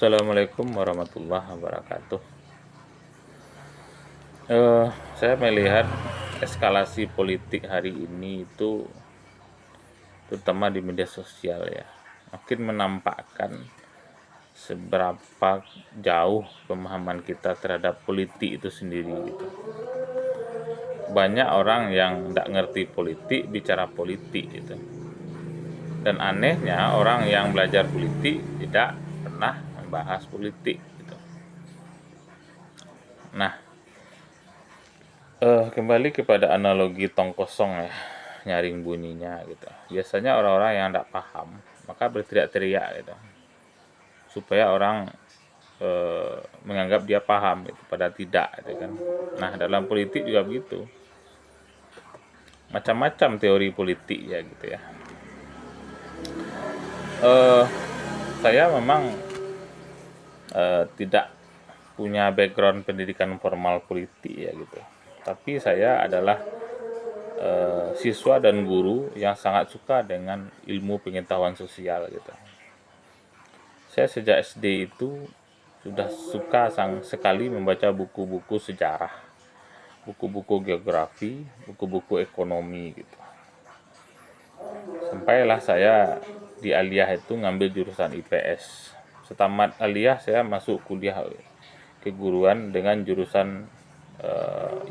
Assalamualaikum warahmatullahi wabarakatuh. Eh, saya melihat eskalasi politik hari ini itu, terutama di media sosial ya, makin menampakkan seberapa jauh pemahaman kita terhadap politik itu sendiri gitu. Banyak orang yang tidak ngerti politik bicara politik gitu. Dan anehnya orang yang belajar politik tidak pernah membahas politik gitu. Nah, kembali kepada analogi tong kosong ya, nyaring bunyinya gitu. Biasanya orang-orang yang tidak paham maka berteriak-teriak gitu, supaya orang menganggap dia paham gitu, padahal tidak gitu kan. Nah, dalam politik juga begitu. Macam-macam teori politik ya gitu ya. Eh, saya memang tidak punya background pendidikan formal politik ya gitu. Tapi saya adalah siswa dan guru yang sangat suka dengan ilmu pengetahuan sosial gitu. Saya sejak SD itu sudah suka sekali membaca buku-buku sejarah, buku-buku geografi, buku-buku ekonomi gitu. Sampailah saya di aliyah itu ngambil jurusan IPS. Setamat aliyah saya masuk kuliah keguruan dengan jurusan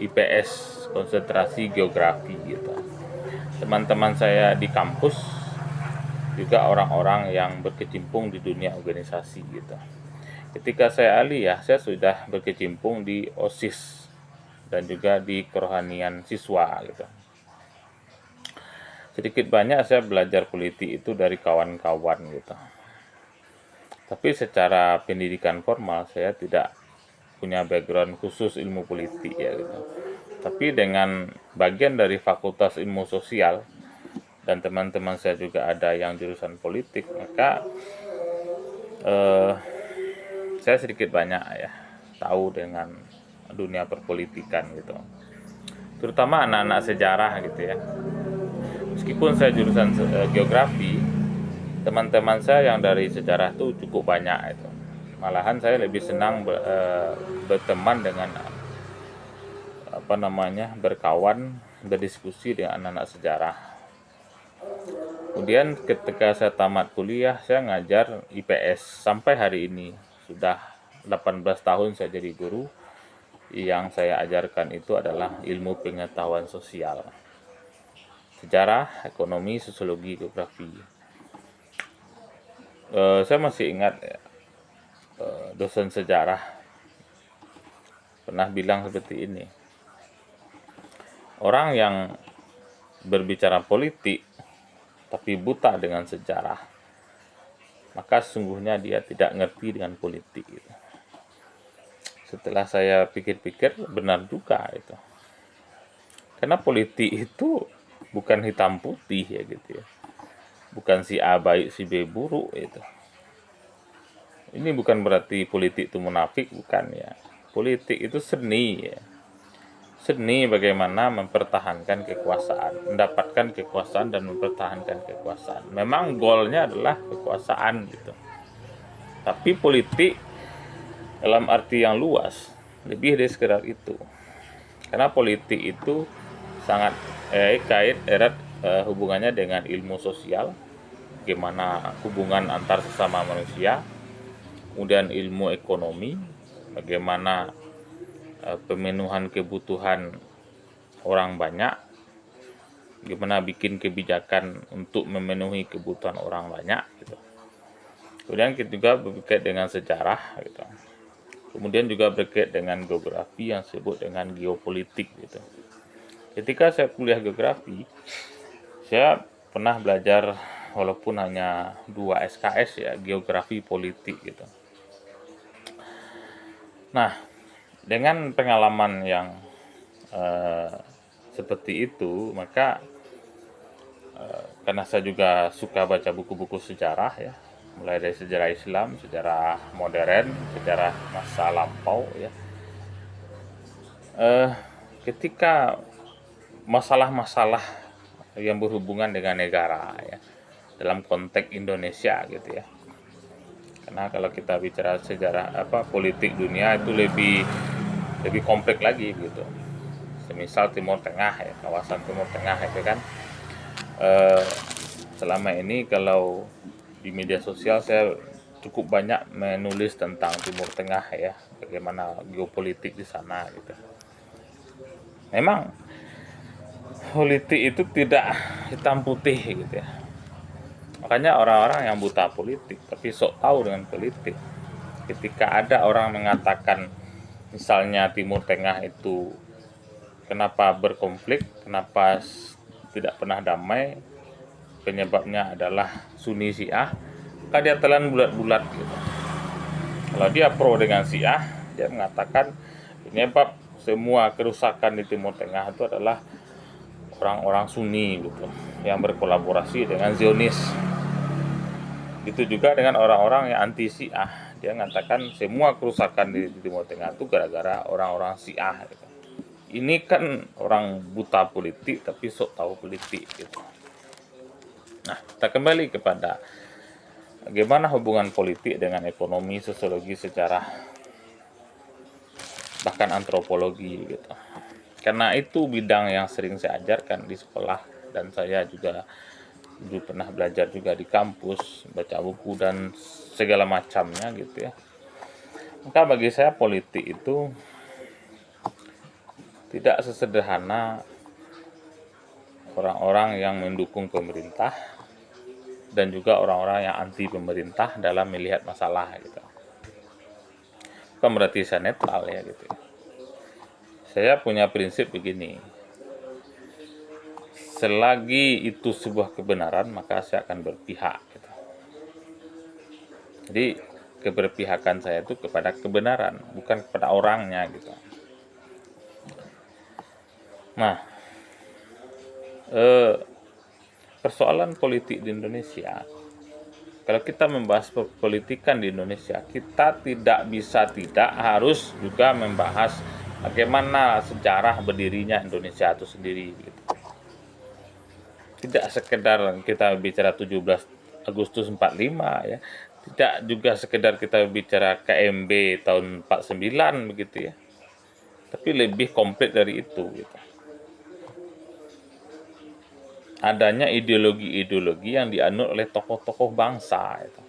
IPS, konsentrasi geografi gitu. Teman-teman saya di kampus juga orang-orang yang berkecimpung di dunia organisasi gitu. Ketika saya aliyah, saya sudah berkecimpung di OSIS dan juga di kerohanian siswa gitu. Sedikit banyak saya belajar politik itu dari kawan-kawan gitu. Tapi secara pendidikan formal saya tidak punya background khusus ilmu politik ya gitu. Tapi dengan bagian dari Fakultas Ilmu Sosial dan teman-teman saya juga ada yang jurusan politik, maka saya sedikit banyak ya tahu dengan dunia perpolitikan gitu. Terutama anak-anak sejarah gitu ya. Meskipun saya jurusan geografi, teman-teman saya yang dari sejarah tuh cukup banyak itu. Malahan saya lebih senang berteman dengan berkawan, berdiskusi dengan anak-anak sejarah. Kemudian ketika saya tamat kuliah, saya ngajar IPS sampai hari ini. Sudah 18 tahun saya jadi guru. Yang saya ajarkan itu adalah ilmu pengetahuan sosial. Sejarah, ekonomi, sosiologi, geografi. Saya masih ingat ya, dosen sejarah pernah bilang seperti ini. Orang yang berbicara politik tapi buta dengan sejarah, maka sesungguhnya dia tidak ngerti dengan politik gitu. Setelah saya pikir-pikir, benar juga itu. Karena politik itu bukan hitam putih ya gitu ya. Bukan si A baik si B buruk itu. Ini bukan berarti politik itu munafik, bukan ya. Politik itu seni ya. Seni bagaimana mempertahankan kekuasaan, mendapatkan kekuasaan dan mempertahankan kekuasaan. Memang goalnya adalah kekuasaan gitu. Tapi politik dalam arti yang luas lebih dari sekedar itu. Karena politik itu sangat kait erat hubungannya dengan ilmu sosial, bagaimana hubungan antar sesama manusia, kemudian ilmu ekonomi, bagaimana pemenuhan kebutuhan orang banyak, gimana bikin kebijakan untuk memenuhi kebutuhan orang banyak gitu. Kemudian kita juga berkait dengan sejarah gitu. Kemudian juga berkait dengan geografi yang disebut dengan geopolitik gitu. Ketika saya kuliah geografi, saya pernah belajar walaupun hanya 2 SKS ya, geografi politik gitu. Nah, dengan pengalaman yang seperti itu, maka karena saya juga suka baca buku-buku sejarah ya, mulai dari sejarah Islam, sejarah modern, sejarah masa lampau ya. Ketika masalah-masalah yang berhubungan dengan negara ya, dalam konteks Indonesia gitu ya, Karena kalau kita bicara sejarah politik dunia itu lebih kompleks lagi gitu. Semisal Timur Tengah ya, kawasan Timur Tengah itu kan eh, selama ini kalau di media sosial saya cukup banyak menulis tentang Timur Tengah ya, bagaimana geopolitik di sana gitu. Memang politik itu tidak hitam putih gitu ya. Makanya orang-orang yang buta politik tapi sok tahu dengan politik. Ketika ada orang mengatakan misalnya Timur Tengah itu kenapa berkonflik, kenapa tidak pernah damai, penyebabnya adalah Sunni Syiah, maka dia telan bulat-bulat gitu. Kalau dia pro dengan Syiah, dia mengatakan penyebab semua kerusakan di Timur Tengah itu adalah orang-orang Sunni gitu, yang berkolaborasi dengan Zionis. Itu juga dengan orang-orang yang anti Syiah, dia mengatakan semua kerusakan di Timur Tengah itu gara-gara orang-orang Syiah gitu. Ini kan orang buta politik tapi sok tahu politik gitu. Nah, kita kembali kepada bagaimana hubungan politik dengan ekonomi, sosiologi, sejarah, bahkan antropologi gitu. Karena itu bidang yang sering saya ajarkan di sekolah, dan saya juga dulu pernah belajar juga di kampus, baca buku dan segala macamnya gitu ya. Maka bagi saya politik itu tidak sesederhana orang-orang yang mendukung pemerintah dan juga orang-orang yang anti pemerintah dalam melihat masalah gitu. Bukan berarti saya netral ya gitu. Saya punya prinsip begini. Selagi itu sebuah kebenaran, maka saya akan berpihak gitu. Jadi keberpihakan saya itu kepada kebenaran, bukan kepada orangnya gitu. Nah, persoalan politik di Indonesia, kalau kita membahas politikan di Indonesia, kita tidak bisa tidak harus juga membahas bagaimana sejarah berdirinya Indonesia itu sendiri gitu. Tidak sekedar kita bicara 17 Agustus 45 ya, tidak juga sekedar kita bicara KMB tahun 49 begitu ya, tapi lebih komplit dari itu gitu. Adanya ideologi-ideologi yang dianut oleh tokoh-tokoh bangsa gitu.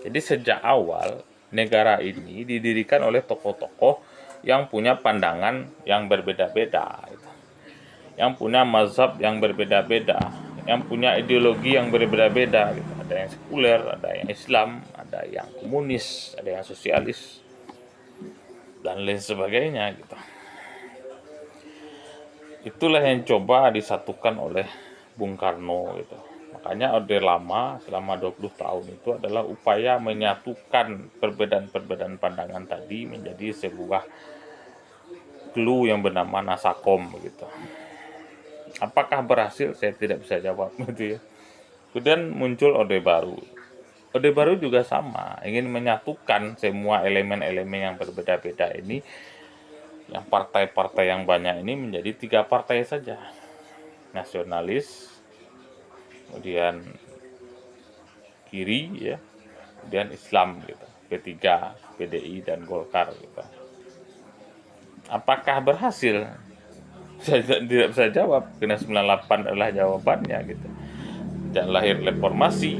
Jadi sejak awal negara ini didirikan oleh tokoh-tokoh yang punya pandangan yang berbeda-beda gitu. Yang punya mazhab yang berbeda-beda, yang punya ideologi yang berbeda-beda gitu. Ada yang sekuler, ada yang Islam, ada yang komunis, ada yang sosialis dan lain sebagainya gitu. Itulah yang coba disatukan oleh Bung Karno gitu. Makanya Orde Lama selama 20 tahun itu adalah upaya menyatukan perbedaan-perbedaan pandangan tadi menjadi sebuah clue yang bernama Nasakom begitu. Apakah berhasil? Saya tidak bisa jawab gitu ya. Kemudian muncul Orde Baru. Orde Baru juga sama, ingin menyatukan semua elemen-elemen yang berbeda-beda ini, yang partai-partai yang banyak ini menjadi 3 partai saja. Nasionalis, kemudian kiri ya, kemudian Islam gitu, P3, PDI dan Golkar gitu. Apakah berhasil? Saya tidak bisa jawab, karena 98 adalah jawabannya gitu. Dan lahir reformasi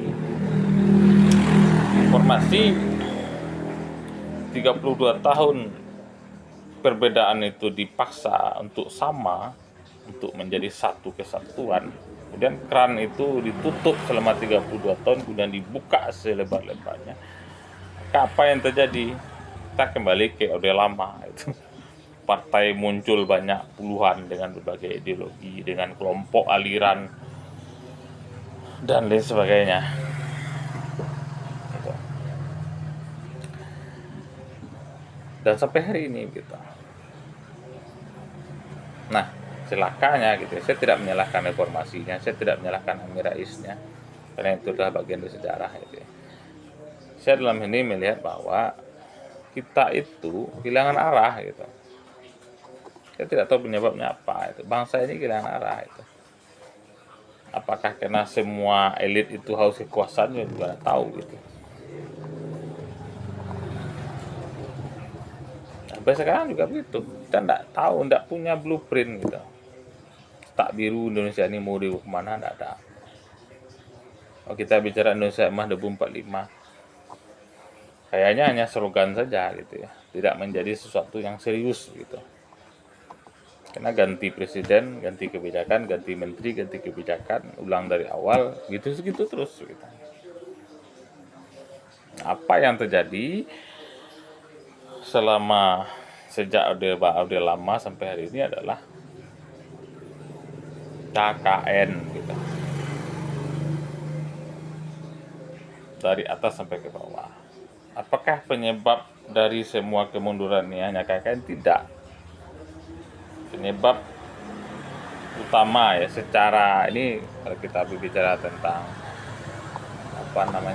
32 tahun perbedaan itu dipaksa untuk sama, untuk menjadi satu kesatuan. Kemudian keran itu ditutup selama 32 tahun, kemudian dibuka selebar-lebarnya. Maka apa yang terjadi? Kita kembali ke Orde Lama itu. Partai muncul banyak puluhan dengan berbagai ideologi, dengan kelompok aliran dan lain sebagainya. Gitu. Dan sampai hari ini gitu. Nah, celakanya gitu. Saya tidak menyalahkan reformasinya, saya tidak menyalahkan Amin Raisnya, karena itu adalah bagian dari sejarah gitu. Saya dalam ini melihat bahwa kita itu kehilangan arah gitu. Saya tidak tahu penyebabnya apa itu. Bangsa ini kehilangan arah itu. Apakah karena semua elit itu haus kekuasaan, juga tidak tahu gitu. Sampai sekarang juga begitu. Kita tidak tahu, tidak punya blueprint gitu. Tak biru Indonesia ini mau dibawa kemana, tidak ada. Kalau kita bicara Indonesia Emas 2045, kayaknya hanya slogan saja gitu ya, tidak menjadi sesuatu yang serius gitu. Karena ganti presiden, ganti kebijakan, ganti menteri, ganti kebijakan, ulang dari awal, gitu-gitu terus gitu. Apa yang terjadi selama sejak Orde Lama sampai hari ini adalah KKN gitu. Dari atas sampai ke bawah. Apakah penyebab dari semua kemunduran ini hanya KKN? Tidak. Penyebab utama ya secara ini, kalau kita berbicara tentang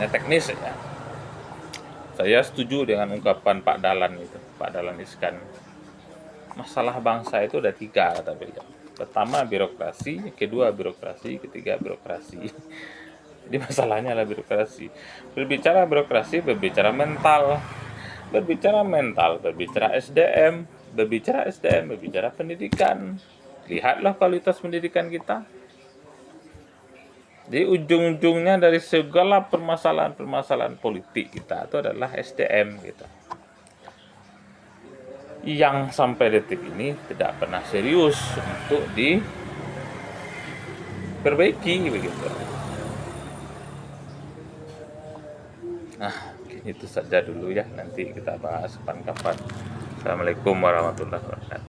teknis ya, saya setuju dengan ungkapan Pak Dahlan Iskan. Masalah bangsa itu ada 3 kata beliau. Pertama birokrasi, kedua birokrasi, ketiga birokrasi. Jadi masalahnya adalah birokrasi. Berbicara birokrasi, berbicara mental, berbicara SDM, berbicara pendidikan. Lihatlah kualitas pendidikan kita. Jadi ujung-ujungnya dari segala permasalahan politik kita itu adalah SDM gitu. Yang sampai detik ini tidak pernah serius untuk diperbaiki begitu. Nah, itu saja dulu ya. Nanti kita bahas kapan-kapan. Assalamualaikum warahmatullahi wabarakatuh.